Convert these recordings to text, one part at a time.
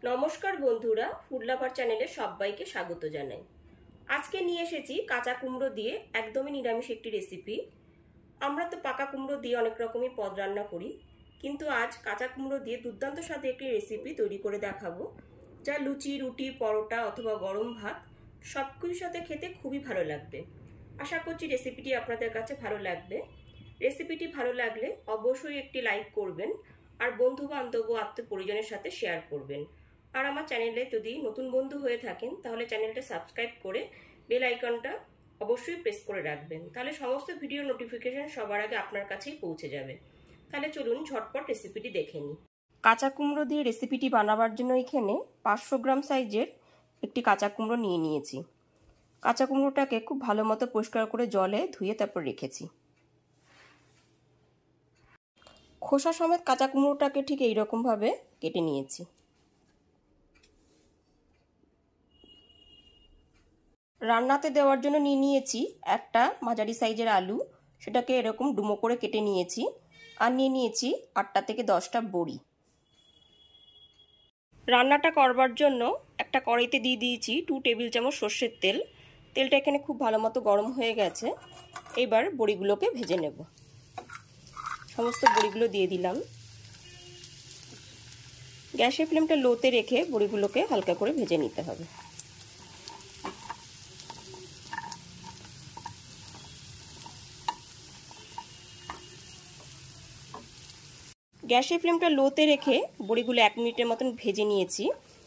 নমস্কার বন্ধুরা, food lover চ্যানেলে সবাইকে স্বাগত জানাই। আজকে নিয়ে এসেছি কাঁচা কুমড়ো দিয়ে একদমই নিরামিষ একটি রেসিপি। আমরা তো পাকা কুমড়ো দিয়ে অনেক রকমই পদ রান্না করি, কিন্তু আজ কাঁচা কুমড়ো দিয়ে দুর্দান্ত স্বাদে একটি রেসিপি তৈরি করে দেখাবো, যা লুচি, রুটি, পরোটা অথবা গরম ভাত সব কিছুর সাথে খেতে খুবই ভালো লাগবে। আশা করছি রেসিপিটি আপনাদের কাছে ভালো লাগবে। রেসিপিটি ভালো লাগলে অবশ্যই একটি লাইক করবেন আর বন্ধু বান্ধব ও আত্মীয় পরিজনের সাথে শেয়ার করবেন। আর আমার চ্যানেলে যদি নতুন বন্ধু হয়ে থাকেন তাহলে চ্যানেলটা সাবস্ক্রাইব করে বেল আইকনটা অবশ্যই প্রেস করে রাখবেন, তাহলে সমস্ত ভিডিও নোটিফিকেশন সবার আগে আপনার কাছেই পৌঁছে যাবে। তাহলে চলুন ঝটপট রেসিপিটি দেখে নিই। কাঁচা কুমড়ো দিয়ে রেসিপিটি বানাবার জন্য এখানে 500 গ্রাম সাইজের একটি কাঁচা কুমড়ো নিয়ে নিয়েছি। কাঁচা কুমড়োটাকে খুব ভালো মতো পরিষ্কার করে জলে ধুয়ে তারপর রেখেছি। খোসা সমেত কাঁচা কুমড়োটাকে ঠিক এইরকমভাবে কেটে নিয়েছি। রান্নাতে দেওয়ার জন্য নিয়ে নিয়েছি একটা মাঝারি সাইজের আলু, সেটাকে এরকম ডুমো করে কেটে নিয়েছি। আর নিয়ে নিয়েছি 8টা থেকে 10টা বড়ি। রান্নাটা করবার জন্য একটা কড়াইতে দিয়ে দিয়েছি 2 টেবিল চামচ সর্ষের তেল। তেলটা এখানে খুব ভালো মতো গরম হয়ে গেছে। এবার বড়িগুলোকে ভেজে নেব। সমস্ত বড়িগুলো দিয়ে দিলাম। গ্যাসের ফ্লেমটা লোতে রেখে বড়িগুলোকে হালকা করে ভেজে নিতে হবে। গ্যাসের ফ্লেমটা লোতে রেখে বড়িগুলো 1 মিনিটের মতন ভেজে নিয়েছি।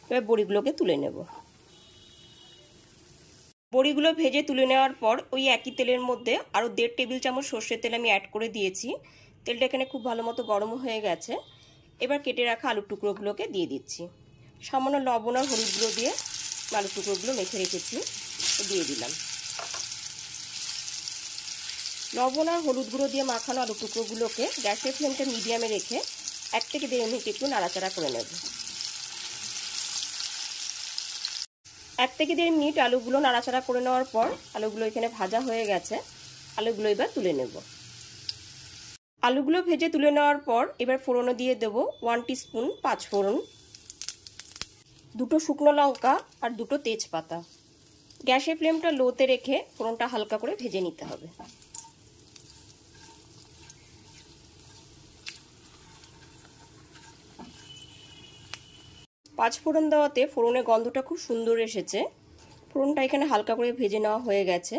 এবার বড়িগুলোকে তুলে নেব। বড়িগুলো ভেজে তুলে নেওয়ার পর ওই একই তেলের মধ্যে আরও 1.5 টেবিল চামচ সর্ষের তেল আমি অ্যাড করে দিয়েছি। তেলটা এখানে খুব ভালো মতো গরম হয়ে গেছে। এবার কেটে রাখা আলুর টুকরোগুলোকে দিয়ে দিচ্ছি। সামান্য লবণ আর হলুদ গুঁড়ো দিয়ে আলুর টুকরোগুলো মেখে রেখেছি, দিয়ে দিলাম। লবণ আর হলুদ গুঁড়ো দিয়ে মাখানো আলুর টুকরোগুলোকে গ্যাসের ফ্লেমটা মিডিয়ামে রেখে 1 থেকে 1.5 মিনিট একটু নাড়াচাড়া করে নেব। 1 থেকে 1.5 মিনিট আলুগুলো নাড়াচাড়া করে নেওয়ার পর আলুগুলো এখানে ভাজা হয়ে গেছে। আলুগুলো এবার তুলে নেব। আলুগুলো ভেজে তুলে নেওয়ার পর এবার ফোড়নে দিয়ে দেব 1 টিস্পুন 5 ফোড়ন, 2টো শুকনো লঙ্কা আর 2টো তেজপাতা। গ্যাসের ফ্লেমটা লোতে রেখে ফোড়নটা হালকা করে ভেজে নিতে হবে। পাঁচ ফোড়ন দেওয়াতে ফোড়নের গন্ধটা খুব সুন্দর এসেছে। ফোড়নটা এখানে হালকা করে ভেজে নেওয়া হয়ে গেছে।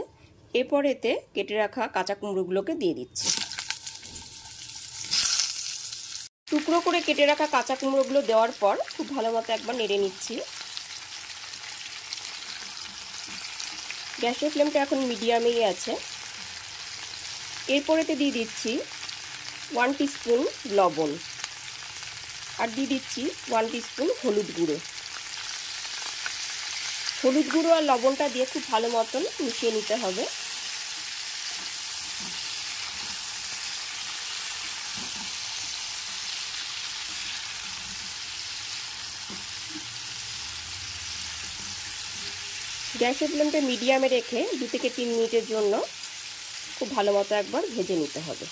এরপর এতে কেটে রাখা কাঁচা কুমড়োগুলোকে দিয়ে দিচ্ছি। টুকরো করে কেটে রাখা কাঁচা কুমড়োগুলো দেওয়ার পর খুব ভালো মতো একবার নেড়ে নিচ্ছি। গ্যাসের ফ্লেমটা এখন মিডিয়ামেই আছে। এরপরেতে দিয়ে দিচ্ছি 1 টিস্পুন লবণ আর দিয়ে দিচ্ছি 1 টিস্পুন হলুদ গুঁড়ো। হলুদ গুঁড়ো আর লবণটা দিয়ে খুব ভালো মতন মিশিয়ে নিতে হবে। গ্যাসের ফ্লেমটা মিডিয়ামে রেখে 2 থেকে 3 মিনিটের জন্য খুব ভালো মতো একবার ভেজে নিতে হবে।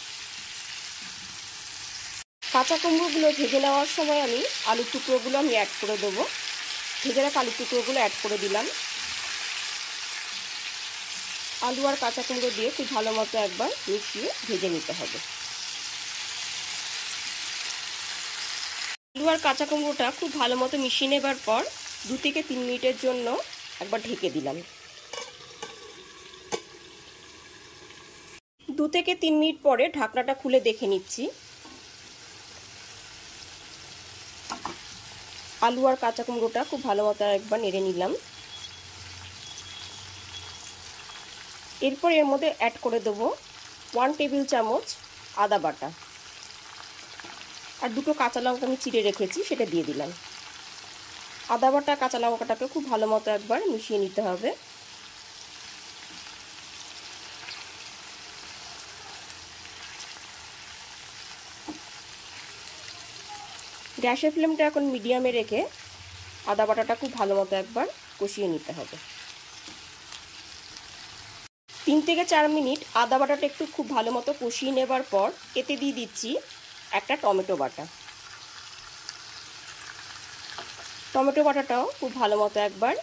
কাঁচা কুমড়োগুলো ভেজে নেওয়ার সময় আমি আলুর টুকরোগুলো অ্যাড করে দেবো। ভেজে রাখা আলুর টুকরোগুলো অ্যাড করে দিলাম। আলু আর কাঁচা কুমড়ো দিয়ে খুব ভালো মতো একবার মিশিয়ে ভেজে নিতে হবে। আলু আর কাঁচা কুমড়োটা খুব ভালো মতো মিশিয়ে নেবার পর 2 থেকে 3 মিনিটের জন্য একবার ঢেকে দিলাম। 2 থেকে 3 মিনিট পরে ঢাকনাটা খুলে দেখে নিচ্ছি। আলু আর কাঁচা কুমড়োটা খুব ভালো মতো একবার নেড়ে নিলাম। এরপর এর মধ্যে অ্যাড করে দেবো 1 টেবিল চামচ আদা বাটা আর 2টো কাঁচা লঙ্কা আমি চিড়ে রেখেছি, সেটা দিয়ে দিলাম। আদা বাটা কাঁচা লঙ্কাটাকে খুব ভালো মতো একবার মিশিয়ে নিতে হবে। গ্যাসের ফ্লেমটা এখন মিডিয়ামে রেখে আদা বাটাটা খুব ভালো মতো একবার কষিয়ে নিতে হবে। 3 থেকে 4 মিনিট আদা বাটাটা একটু খুব ভালো মতো কষিয়ে নেবার পর এতে দিয়ে দিচ্ছি একটা টমেটো বাটা। টমেটো বাটাটাও খুব ভালো মতো একবার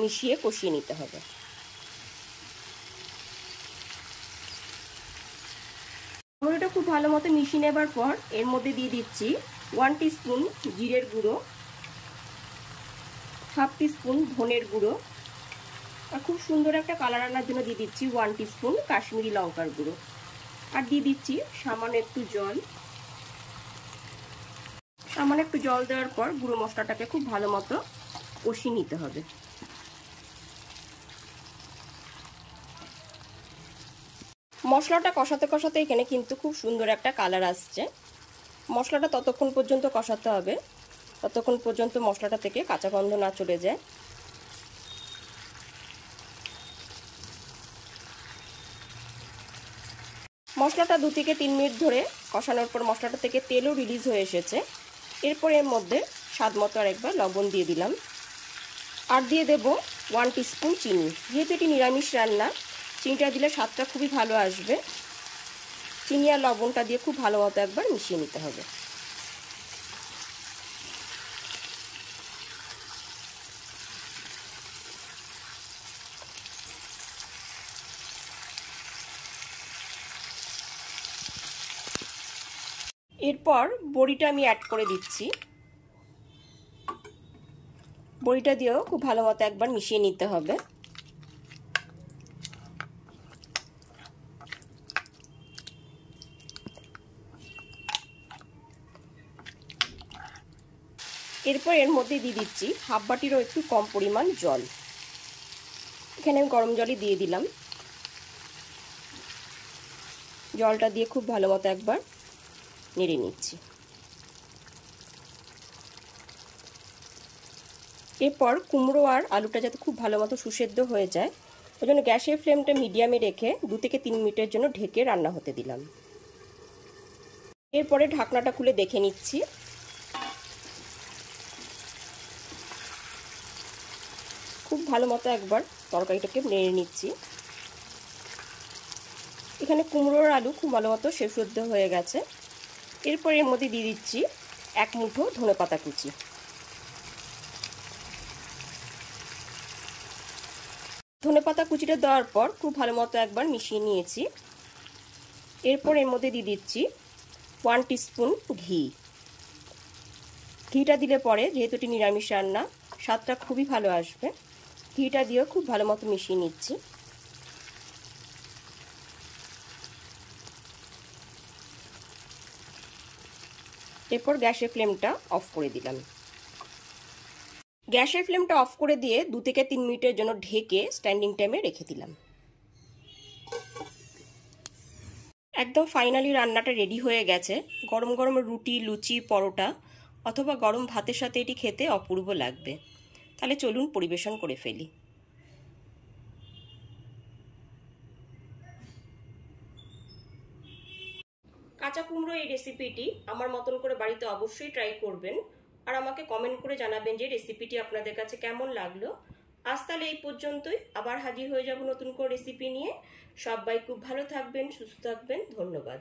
মিশিয়ে কষিয়ে নিতে হবে। টমেটোটা খুব ভালো মতো মিশিয়ে নেবার পর এর মধ্যে দিয়ে দিচ্ছি 1 টিস্পুন জিরের গুঁড়ো, হাফ টিস্পুন ধনের গুঁড়ো, আর খুব সুন্দর একটা কালার আনার জন্য দিয়ে দিচ্ছি 1 টিস্পুন কাশ্মীরি লঙ্কার গুঁড়ো, আর দিয়ে দিচ্ছি সামান্য একটু জল। সামান্য একটু জল দেওয়ার পর গুঁড়ো মশলাটাকে খুব ভালো মতো কষিয়ে নিতে হবে। মশলাটা কষাতে কষাতে এখানে কিন্তু খুব সুন্দর একটা কালার আসছে। মশলাটা ততক্ষণ পর্যন্ত কষাতে হবে ততক্ষণ পর্যন্ত মশলাটা থেকে কাঁচা গন্ধ না চলে যায়। মশলাটা 2 থেকে 3 মিনিট ধরে কষানোর পর মশলাটা থেকে তেলও রিলিজ হয়ে এসেছে। এরপর এর মধ্যে স্বাদ মতো আরেকবার লবণ দিয়ে দিলাম, আর দিয়ে দেব 1 টিস্পুন চিনি। যেহেতু এটি নিরামিষ রান্না, চিনিটা দিলে স্বাদটা খুবই ভালো আসবে। চিনি আর লবণটা দিয়ে খুব ভালো মতো একবার মিশিয়ে নিতে হবে। এরপর বড়িটা আমি অ্যাড করে দিচ্ছি। বড়িটা দিয়েও খুব ভালো মতো একবার মিশিয়ে নিতে হবে। এরপর এর মধ্যে দিয়ে দিচ্ছি হাফ বাটিরও একটু কম পরিমাণ জল। এখানে আমি গরম জলই দিয়ে দিলাম। জলটা দিয়ে খুব ভালো মতো একবার নেড়ে নিচ্ছি। এরপর কুমড়ো আর আলুটা যাতে খুব ভালো মতো সুসেদ্ধ হয়ে যায়, ওই জন্য গ্যাসের ফ্লেমটা মিডিয়ামে রেখে 2 থেকে 3 মিনিটের জন্য ঢেকে রান্না হতে দিলাম। এরপরে ঢাকনাটা খুলে দেখে নিচ্ছি। খুব ভালো মতো একবার তরকারিটাকে নেড়ে নিচ্ছি। এখানে কুমড়ো আর আলু খুব ভালো মতো সেদ্ধ হয়ে গেছে। এরপর এর মধ্যে দিয়ে দিচ্ছি 1 মুঠো ধনেপাতা কুচি। ধনেপাতা কুচিটা দেওয়ার পর খুব ভালো মতো একবার মিশিয়ে নিয়েছি। এরপর এর মধ্যে দিয়ে দিচ্ছি 1 টিস্পুন ঘি। ঘিটা দিলে পরে যেহেতু এটি নিরামিষ রান্না, স্বাদটা খুবই ভালো আসবে। ঘিটা দিয়েও খুব ভালো মতো মিশিয়ে নিচ্ছি। এরপর গ্যাসের ফ্লেমটা অফ করে দিলাম। গ্যাসের ফ্লেমটা অফ করে দিয়ে 2 থেকে 3 মিনিটের জন্য ঢেকে স্ট্যান্ডিং টাইমে রেখে দিলাম। একদম ফাইনালি রান্নাটা রেডি হয়ে গেছে। গরম গরম রুটি, লুচি, পরোটা অথবা গরম ভাতের সাথে এটি খেতে অপূর্ব লাগবে। তাহলে চলুন পরিবেশন করে ফেলি। কাঁচা কুমড়ো এই রেসিপিটি আমার মতন করে বাড়িতে অবশ্যই ট্রাই করবেন, আর আমাকে কমেন্ট করে জানাবেন যে রেসিপিটি আপনাদের কাছে কেমন লাগলো। আজ তাহলে এই পর্যন্তই, আবার হাজির হয়ে যাব নতুন করে রেসিপি নিয়ে। সবাই খুব ভালো থাকবেন, সুস্থ থাকবেন। ধন্যবাদ।